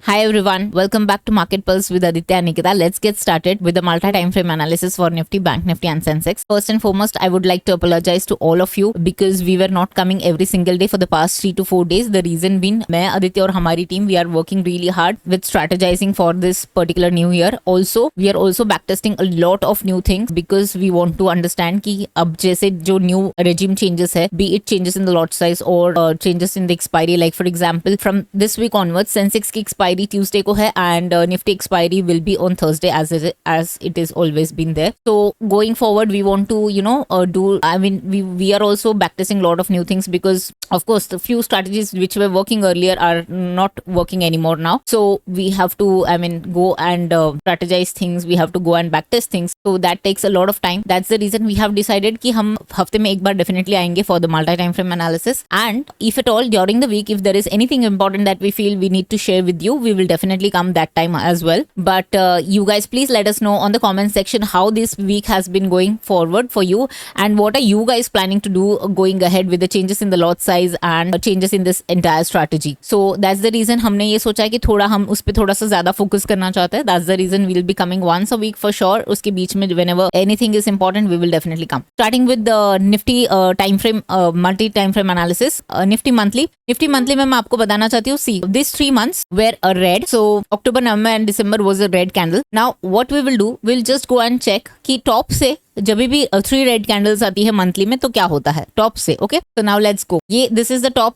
Hi everyone, welcome back to Market Pulse with Aditya and Nikita. Let's get started with the multi-time frame analysis for Nifty, Bank Nifty and Sensex. First and foremost, I would like to apologize to all of you because we were not coming every single day for the past 3 to 4 days. The reason being, मैं Aditya और हमारी team we are working really hard with strategizing for this particular new year. Also, we are also backtesting a lot of new things because we want to understand कि अब जैसे जो new regime changes है, be it changes in the lot size or changes in the expiry. Like for example, from this week onwards, Sensex की expiry Tuesday को है and Nifty expiry will be on Thursday as it is always been there. So going forward we want to we are also backtesting a lot of new things because of course the few strategies which were working earlier are not working anymore now. So we have to go and strategize things, we have to go and backtest things. So that takes a lot of time. That's the reason we have decided कि हम हफ्ते में एक बार definitely आएंगे for the multi-time frame analysis. And if at all during the week if there is anything important that we feel we need to share with you, we will definitely come that time as well. But you guys please let us know on the comment section how this week has been going forward for you and what are you guys planning to do going ahead with the changes in the lot size and changes in this entire strategy. So that's the reason हमने ये सोचा कि थोड़ा हम उस पे थोड़ा सा ज्यादा फोकस करना चाहते हैं. That's the reason we'll be coming once a week for sure. उसके बीच में whenever anything is important we will definitely come. Starting with the Nifty time frame multi time frame analysis. Nifty monthly में मैं आपको बताना चाहती हूँ. See, these 3 months were a red. So October, November and December was a red candle. Now what we will do, we'll just go and check कि top से जब भी 3 रेड कैंडल्स आती है मंथली में तो क्या होता है टॉप से. ओके, तो नाउ लेट्स गो. ये दिस इज द टॉप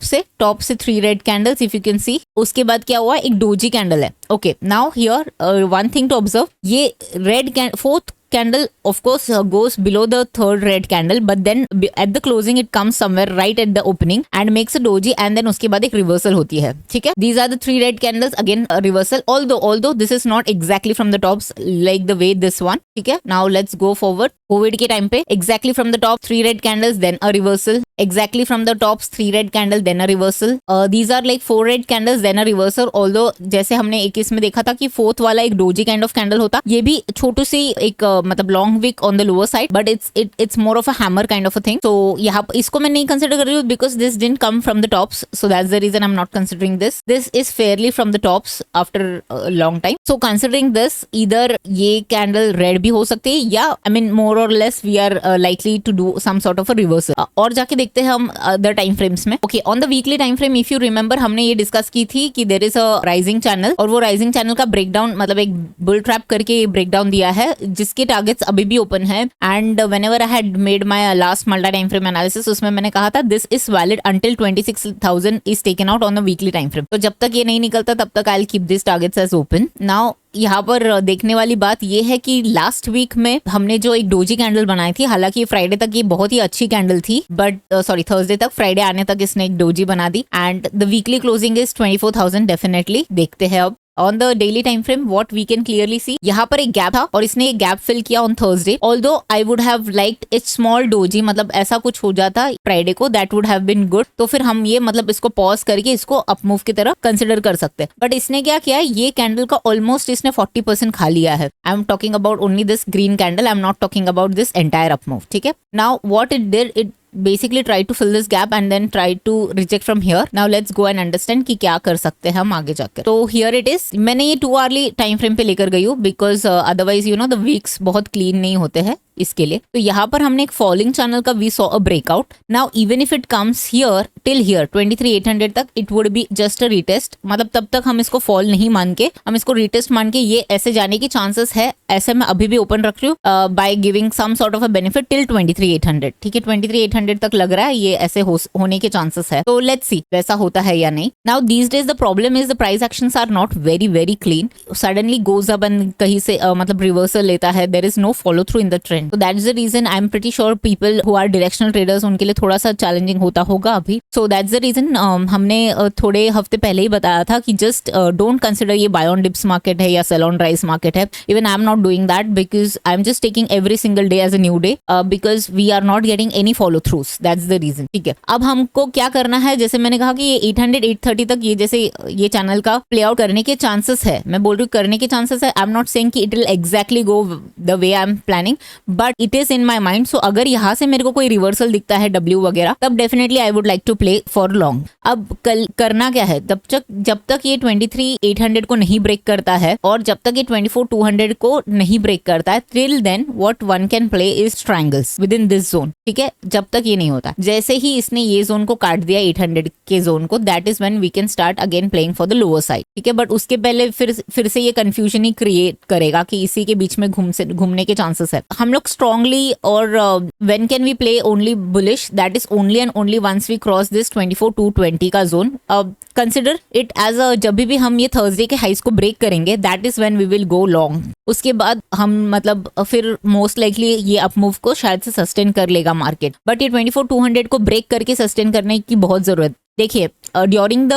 से 3 red candles if you can see. उसके बाद क्या हुआ, एक डोजी कैंडल है. Okay, now here one thing to observe, ये red fourth candle of course goes below the third red candle but then at the closing it comes somewhere right at the opening and makes a doji and then उसके बाद एक reversal होती है. ठीक है, these are the 3 red candles, again a reversal, although this is not exactly from the tops like the way this one. ठीक है, now let's go forward. Covid के टाइम पे exactly from the top 3 red candles then a reversal, exactly from the tops 3 red candle then a reversal. These are like 4 red candles then a reversal, although जैसे हमने 21 में देखा था कि fourth वाला एक डोजी काइंड ऑफ कैंडल होता, ये भी छोटू सी एक मतलब long wick on the lower side but it's more of a hammer kind of a thing. तो यहाँ इसको मैं नहीं कंसिडर कर रही हूँ because this didn't come from the tops, so that's the reason I am not considering this is fairly from the tops after long time. So considering this, इधर ये कैंडल रेड भी हो सकती है या आई मीन मोर और less we are likely to do some sort of a reversal. और जाके देखते हैं हम अदर टाइम फ्रेम्स में. Okay, on the weekly time frame if you remember हमने ये डिस्कस की थी कि there is a rising channel और वो राइजिंग चैनल का ब्रेकडाउन मतलब एक बुल ट्रैप करके ब्रेकडाउन दिया है जिसके टारगेट्स अभी भी ओपन है. And whenever I had made my last multi time frame analysis उसमें मैंने कहा था this is valid until 26,000 is taken out on the weekly time frame. तो जब तक ये नहीं निकलता तब तक I will keep this targets as open. Now यहाँ पर देखने वाली बात ये है कि लास्ट वीक में हमने जो एक डोजी कैंडल बनाई थी, हालांकि फ्राइडे तक ये बहुत ही अच्छी कैंडल थी बट थर्सडे तक, फ्राइडे आने तक इसने एक डोजी बना दी and the weekly closing is 24,000 definitely. देखते हैं अब on the daily time frame what we can clearly see. यहाँ पर एक गैप था और इसने एक गैप फिल किया on Thursday. Although I would have liked it small doji, मतलब ऐसा कुछ हो जाता फ्राइडे को that would have been good. तो फिर हम ये मतलब इसको पॉज करके इसको अप मूव की तरह कंसिडर कर सकते हैं. बट इसने क्या किया, ये कैंडल का ऑलमोस्ट इसने 40% खा लिया है. I am talking about only this green candle, I am not talking about this entire up move. ठीक है, now what it did, it basically try to fill this gap and then try to reject from here. Now let's go and understand कि क्या कर सकते हैं हम आगे जाकर. तो here it is. मैंने ये 2 hourly time frame पे लेकर गई हूँ because otherwise you know the weeks बहुत clean नहीं होते हैं इसके लिए. तो यहाँ पर हमने एक फॉलिंग चैनल का we saw a breakout. Now even if it comes here till here 23,800 तक it would be just a retest, मतलब तब तक हम इसको फॉल नहीं मान के, हम इसको रीटेस्ट मान के ये ऐसे जाने की चांसेस है. ऐसे मैं अभी भी ओपन रख रही हूँ by giving some sort of a benefit till 23,800. ठीक है, 23,800 तक लग रहा है ये ऐसे होने के चांसेस है. तो लेट्स सी वैसा होता है या नहीं. Now these days the problem is the price actions are not very very clean. Suddenly goes up and कहीं से मतलब रिवर्सल लेता है. There is no follow through in the trend. So that's the reason I'm pretty sure people who are directional traders उनके लिए थोड़ा सा challenging होता होगा अभी. So that's the reason हमने थोड़े हफ्ते पहले ही बताया था कि just don't consider ये buy on dips market है या sell on rise market है. Even I'm not doing that because I'm just taking every single day as a new day because we are not getting any follow throughs, that's the reason. ठीक है, अब हमको क्या करना है, जैसे मैंने कहा कि ये 800 830 तक ये जैसे ये चैनल का प्ले आउट करने के चांसेस है, मैं बोल रही हूँ करने के चांसेस है। आई एम नॉट सेइंग कि it will exactly go the way I am planning, but it is in my mind. So अगर यहाँ से मेरे को कोई रिवर्सल दिखता है W वगैरह, तब definitely I would like to play for long. अब कल करना क्या है, जब तक ये 23,800 को नहीं ब्रेक करता है और जब तक ये 24,200 को नहीं ब्रेक करता है, till then what one can play is triangles within this zone. ठीक है, जब तक ये नहीं होता, जैसे ही इसने ये जोन को काट दिया 800 के जोन को, that is when we can start again playing for the lower side. ठीक है, बट उसके पहले फिर से ये कंफ्यूजन ही क्रिएट करेगा कि इसी के बीच में घूमने के चांसेस है। हम लोग स्ट्रांगली और when can we play only bullish, that is only and only once we cross this 24,220 का zone. Consider it as a, जब भी हम ये थर्सडे के हाइस को ब्रेक करेंगे, that is when we will go long. उसके बाद हम मतलब फिर मोस्ट लाइकली ये अपमूव को शायद से सस्टेन कर लेगा मार्केट, बट ये 24,200 को ब्रेक करके सस्टेन करने की बहुत जरूरत। देखिए, during the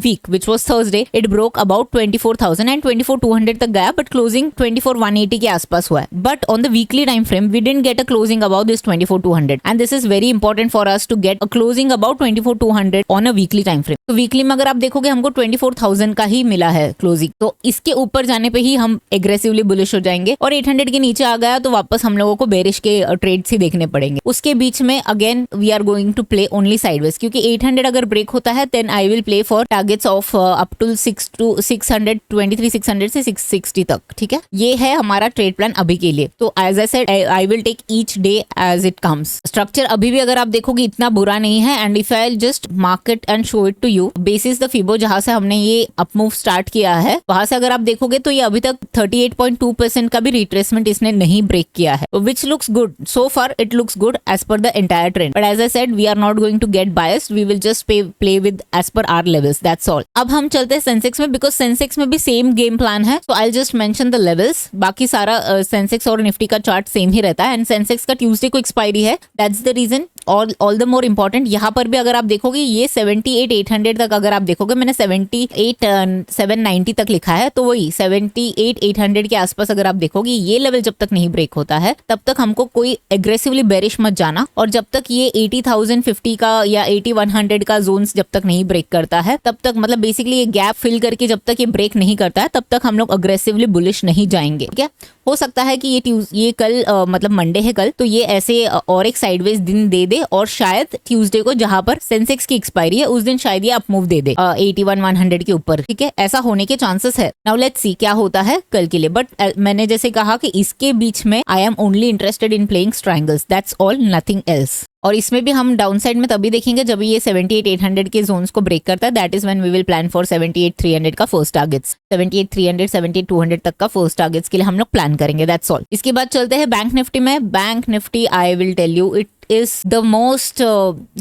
week which was Thursday, it broke about 24,000 and 24,200 तक गया, बट क्लोजिंग 24,180 के आसपास हुआ है। But on the weekly time frame we didn't get a closing about this 24,200 and this is very important for us to get a closing about 24,200 on a weekly time frame. तो weekly में अगर आप देखोगे हमको 24,000 का ही मिला है closing, तो इसके ऊपर जाने पे ही हम एग्रेसिवली बुलिश हो जाएंगे, और 800 के नीचे आ गया तो वापस हम लोगों को बेरिश के ट्रेड्स ही देखने पड़ेंगे। उसके बीच में again we are going to play only sideways, क्योंकि 800 अगर ब्रेक होता है then I will play for targets of up to 600 23,600 से 660 तक। ठीक है, ये है हमारा ट्रेड प्लान अभी के लिए। तो as I said, I will take each day as it comes। Structure अभी भी अगर आप देखोगे इतना बुरा नहीं है, and if I just mark it and show it to you basis the Fibo, जहां से हमने ये अपमूव स्टार्ट किया है, वहां से अगर आप देखोगे तो ये अभी तक 38.2% का भी रिट्रेसमेंट इसने नहीं ब्रेक किया है, which looks good so far. It looks good as per the entire trend, but as I said we are not going to get biased, we will just play with as per our levels, that's all। अब हम चलते हैं Sensex में, because Sensex में भी same game plan है। So I just mention the levels, बाकी सारा सेंसेक्स और निफ्टी का चार्ट सेम ही रहता है, एंड सेंसेक्स का ट्यूसडे को एक्सपायरी है, that's the reason. All the more important, यहाँ पर भी अगर आप देखोगे ये 78,800 तक, अगर आप देखोगे मैंने 78,790 तक लिखा है, तो वही 78,800 के आसपास अगर आप देखोगे, ये लेवल जब तक नहीं ब्रेक होता है तब तक हमको कोई एग्रेसिवली बेरिश मत जाना, और जब तक ये 80,050 का या 80,100 का जोन्स जब तक नहीं ब्रेक करता है, तब तक मतलब बेसिकली ये गैप फिल करके जब तक ये ब्रेक नहीं करता है, तब तक हम लोग अग्रेसिवली बुलिश नहीं जाएंगे। ठीक है, हो सकता है कि ये कल मतलब मंडे है कल, तो ये ऐसे और एक साइडवेज दिन दे दे, और शायद ट्यूसडे को जहां पर सेंसेक्स की एक्सपायरी है उस दिन शायद ये अपमूव दे दे 81,100 के ऊपर। ठीक है, ऐसा होने के चांसेस है। नाउ लेट्स सी क्या होता है कल के लिए, बट मैंने जैसे कहा कि इसके बीच में I am only interested in playing triangles, that's all, nothing else. और इसमें भी हम डाउन साइड में तभी देखेंगे जब ये 78,800 के जोन्स को ब्रेक करता है, that is when we will plan for 78,300 का फर्स्ट टारगेट्स। 78,300 78,200 तक का फर्स्ट टारगेट्स के लिए हम लोग प्लान करेंगे, दैट्स ऑल। इसके बाद चलते हैं बैंक निफ्टी में। Bank Nifty I will tell you it is the most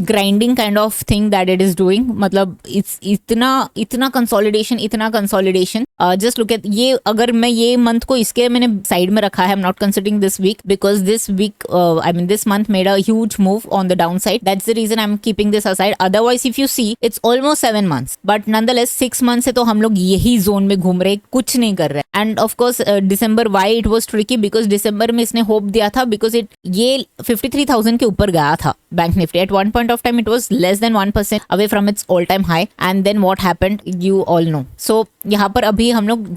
grinding kind of thing that it is doing। मतलब इतना consolidation just look at ये, अगर मैं ये मंथ को इसके मैंने साइड में रखा है, I'm not considering this week because this week I mean this month made a huge move on the downside, that's the reason I'm keeping this aside। otherwise if you see it's almost 7 months but nonetheless 6 months से तो हम लोग यही zone में घूम रहे, कुछ नहीं कर रहे। End of course December why it was tricky because दिसंबर में इसने होप दिया था because ये 53,000 के ऊपर गया था bank Nifty. At one point of time it was less than 1% away from its all time high, and then what happened you all know. So यहाँ पर अभी हम लोग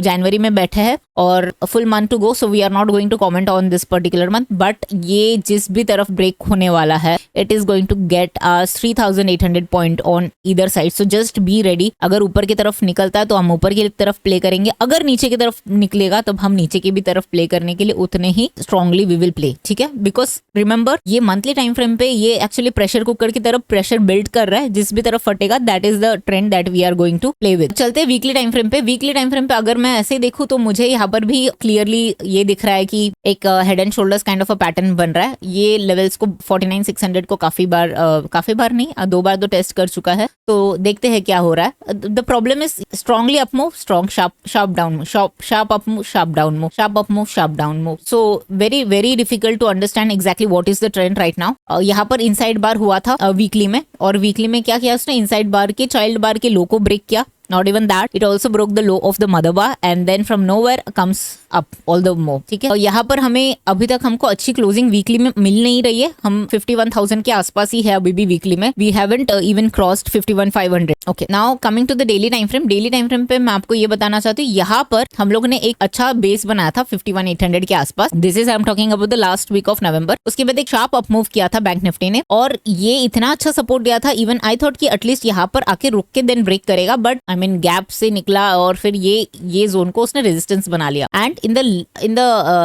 जनवरी में बैठे हैं और full month to go, so we are not going to comment on this particular month, but ये जिस भी तरफ ब्रेक होने वाला है it is going to get 3,800 point on either side, so just be ready. अगर ऊपर की तरफ निकलता है तो हम ऊपर की तरफ प्ले करेंगे, अगर नीचे की तरफ निकलेगा तब हम नीचे की भी तरफ प्ले करने के लिए उतने ही स्ट्रांगली वी विल प्ले। ठीक है, बिकॉज रिमेंबर ये मंथली टाइम फ्रेम पे ये एक्चुअली प्रेशर कुकर की तरफ प्रेशर बिल्ड कर रहा है, जिस भी तरफ फटेगा that is the trend that we are going to play with. चलते हैं वीकली टाइम फ्रेम पे। वीकली टाइम फ्रेम पे अगर मैं ऐसे देखूं तो मुझे यहाँ पर भी क्लियरली ये दिख रहा है कि एक head and shoulders kind of a pattern बन रहा है। ये लेवल्स को 49,600 को काफी बार नहीं 2 बार तो टेस्ट कर चुका है, तो देखते हैं क्या हो रहा है। The problem is strongly up move, strong sharp down move, sharp up move, sharp down move, sharp up move, sharp down move. So very very difficult to understand exactly what is the trend right now. यहाँ पर inside बार हुआ था weekly में, और weekly में क्या किया उसने, इनसाइड बार के चाइल्ड बार के लो को ब्रेक किया. Not even that, it also broke the low of the mother bar and then from nowhere comes up all the more. ठीक है, और यहाँ पर हमें अभी तक हमको अच्छी क्लोजिंग वीकली में मिल नहीं रही है. हम 51,000 के आसपास ही है अभी भी वीकली में. We haven't even crossed 51,500. Okay, now coming to the daily time frame. Daily time frame पे मैं आपको ये बताना चाहती हूँ, यहाँ पर हम लोगों ने एक अच्छा बेस बनाया था 51,800 के आसपास. This is I am talking about the last week of November. उसके बाद एक शार्प अप मूव किया था बैंक निफ्टी ने, और ये इतना अच्छा सपोर्ट दिया था. इवन आई थॉट कि एटलीस्ट यहाँ पर आके रुक के देन ब्रेक करेगा, बट आई मीन गैप से निकला और फिर ये जोन को उसने रेजिस्टेंस बना लिया. And in the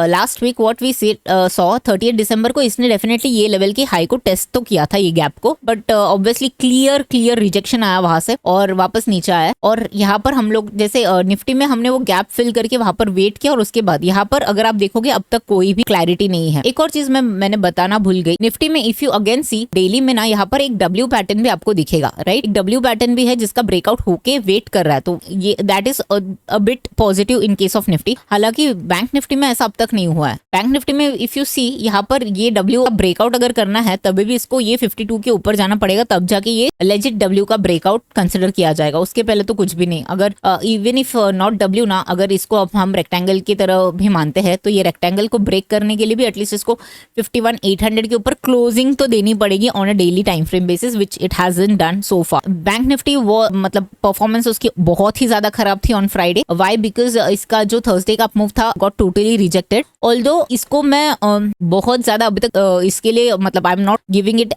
last week what we saw 30 दिसंबर को इसने डेफिनेटली ये लेवल की हाई को टेस्ट तो किया था ये गैप को, बट ऑब्वियसली क्लियर रिजेक्शन आया वहां से और वापस नीचे आया. और यहाँ पर हम लोग जैसे निफ्टी में हमने वो गैप फिल करके वहां पर वेट किया, और उसके बाद यहाँ पर अगर आप देखोगे अब तक कोई भी क्लैरिटी नहीं है. एक और चीज मैंने बताना भूल गई, निफ्टी में if you again see daily में ना यहाँ पर एक डब्ल्यू पैटर्न भी आपको दिखेगा, राइट. एक डब्ल्यू पैटर्न भी है जिसका ब्रेकआउट होके वेट कर रहा है, तो ये that is a bit positive in case of Nifty. हालांकि बैंक निफ्टी में ऐसा अब तक नहीं हुआ है. बैंक निफ्टी में इफ यू सी यहाँ पर ये डब्ल्यू का ब्रेकआउट अगर करना है तभी भी इसको ये 52 के ऊपर जाना पड़ेगा, तब जाके ये लेजिट डब्ल्यू का ब्रेकआउट कंसिडर किया जाएगा. उसके पहले तो कुछ भी नहीं. अगर इवन इफ नॉट डब्ल्यू ना, अगर इसको अब हम रेक्टेंगल की तरह भी मानते हैं तो ये रेक्टेंगल को ब्रेक करने के लिए भी एटलीस्ट इसको 51,800 के ऊपर क्लोजिंग तो देनी पड़ेगी on a daily time frame basis, which it hasn't done so far. Bank Nifty वो मतलब परफॉर्मेंस उसकी बहुत ही ज्यादा खराब थी ऑन फ्राइडे. व्हाई? बिकॉज इसका जो थर्सडे का मूव था गॉट टोटली रिजेक्टेड. ऑल्दो इसको मैं बहुत ज्यादा अभी तक इसके लिए मतलब आई am not giving it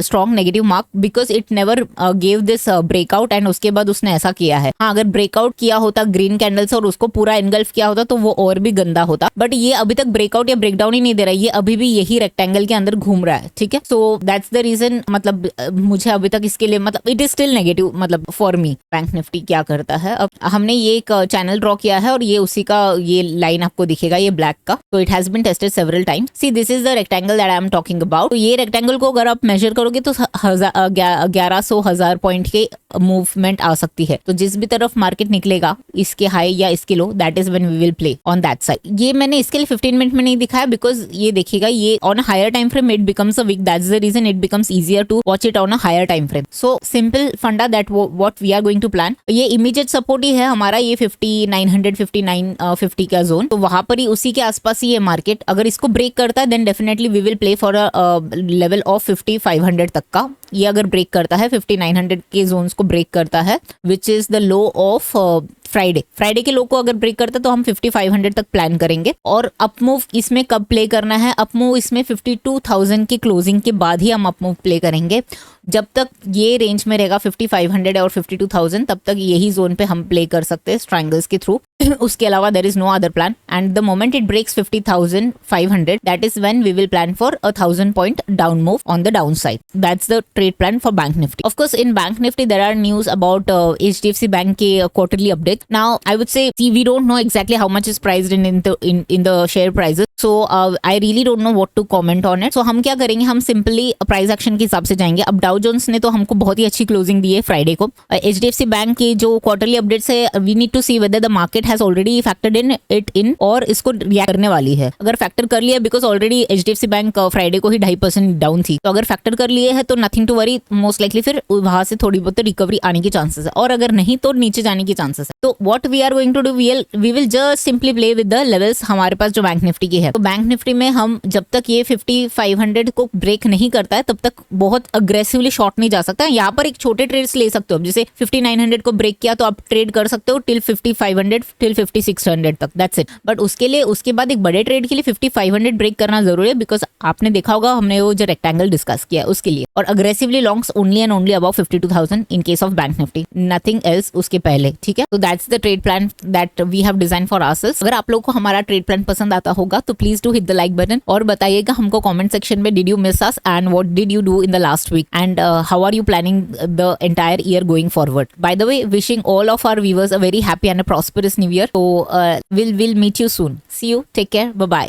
strong negative mark, because it never gave this breakout and उसके बाद उसने ऐसा किया है. हाँ, अगर ब्रेकआउट किया होता ग्रीन कैंडल से और उसको पूरा एनगल्फ किया होता तो वो और भी गंदा होता, बट ये अभी तक ब्रेकआउट या ब्रेकडाउन ही नहीं दे रहा है. ये अभी भी यही रेक्टेंगल के अंदर घूम रहा है. ठीक है, सो दैट्स द रीजन. मतलब मुझे अभी तक इसके लिए मतलब इट इज स्टिल नेगेटिव मतलब फॉर मी. बैंक निफ्टी क्या करता है, अब हमने ये एक चैनल ड्रॉ किया है और ये उसी का ये लाइन आपको दिखेगा ये ब्लैक का. तो it has been tested several times. See this is the rectangle that I am talking about. तो ये रेक्टेंगल को अगर आप मेजर करोगे तो 1100 पॉइंट के मूवमेंट आ सकती है. तो जिस भी तरफ मार्केट निकलेगा इसके हाई या इसके low, that is when we will play on that side. ये मैंने इसके लिए 15 मिनट में नहीं दिखाया बिकॉज ये देखिएगा ये on higher time frame it becomes a weak. That's the reason it becomes easier to watch it on a higher time frame. So simple funda that what we are going to plan. ये immediate support ही है हमारा ये 5900 5950 का zone. तो वहां पर ही उसी के आसपास ही है मार्केट. अगर इसको ब्रेक करता है then definitely we will play for a level of 5500 तक का. ये अगर ब्रेक करता है 5900 के जोन्स को ब्रेक करता है which is the low of Friday के लो को अगर ब्रेक करता है तो हम 5500 तक प्लान करेंगे. और अप मूव इसमें कब प्ले करना है, अप मूव इसमें 52,000 की क्लोजिंग के बाद ही हम अप मूव प्ले करेंगे. जब तक ये रेंज में रहेगा 5500 और 52,000 तब तक यही जोन पे हम प्ले कर सकते हैं ट्रायंगल्स के थ्रू. उसके अलावा there is no other plan. And the moment it breaks 50,500 that is when we will plan for 1,000 point down move on the down side. That's the trade plan for bank Nifty. Of course in bank Nifty there are news about HDFC bank के quarterly update. Now I would say we don't know exactly how much is priced in the share prices. So I really don't know what to comment on it. So हम क्या करेंगे, हम simply price action के हिसाब से जाएंगे. अब Dow Jones ने तो हमको बहुत ही अच्छी क्लोजिंग दी है फ्राइडे को. HDFC बैंक के जो क्वार्टरली अपडेट्स है we need to see whether the market has already factored in और इसको रिएक्ट करने वाली है. अगर फैक्टर कर लिया because already HDFC bank Friday को ही 2.5% डाउन थी, तो अगर फैक्टर कर लिए है तो nothing to worry. Most likely फिर वहां से थोड़ी बहुत रिकवरी आने की चांसेस है, और अगर नहीं तो नीचे जाने की चांसेस है. तो what we are going to do, we will just simply play with the levels हमारे पास जो बैंक निफ्टी की है. तो बैंक निफ्टी में हम जब तक ये 5500 को ब्रेक नहीं करता है तब तक बहुत अग्रेसिवली शॉर्ट नहीं जा सकता. यहाँ पर एक छोटे ट्रेड्स ले सकते हो. जैसे 5900 को ब्रेक किया तो आप ट्रेड कर सकते हो टिल 5500 टिल 5600 तक, दैट्स इट. बट उसके लिए उसके बाद एक बड़े ट्रेड के लिए 5500 ब्रेक करना जरूरी है बिकॉज आपने देखा होगा हमने वो जो रेक्टेंगल डिस्कस किया है उसके लिए. और aggressively longs only and only about 52,000 in case of bank Nifty, nothing else उसके पहले. ठीक है, तो that's the trade plan that we have design for ourselves. अगर आप लोगों को हमारा ट्रेड प्लान पसंद आता होगा तो please do hit the like button और बताइएगा हमको कमेंट सेक्शन में did you miss us and what did you do in the last week and how are you planning the entire year going forward. By the way, wishing all of our viewers a very happy and a prosperous new year. So we'll meet you soon. See you. Take care. Bye bye.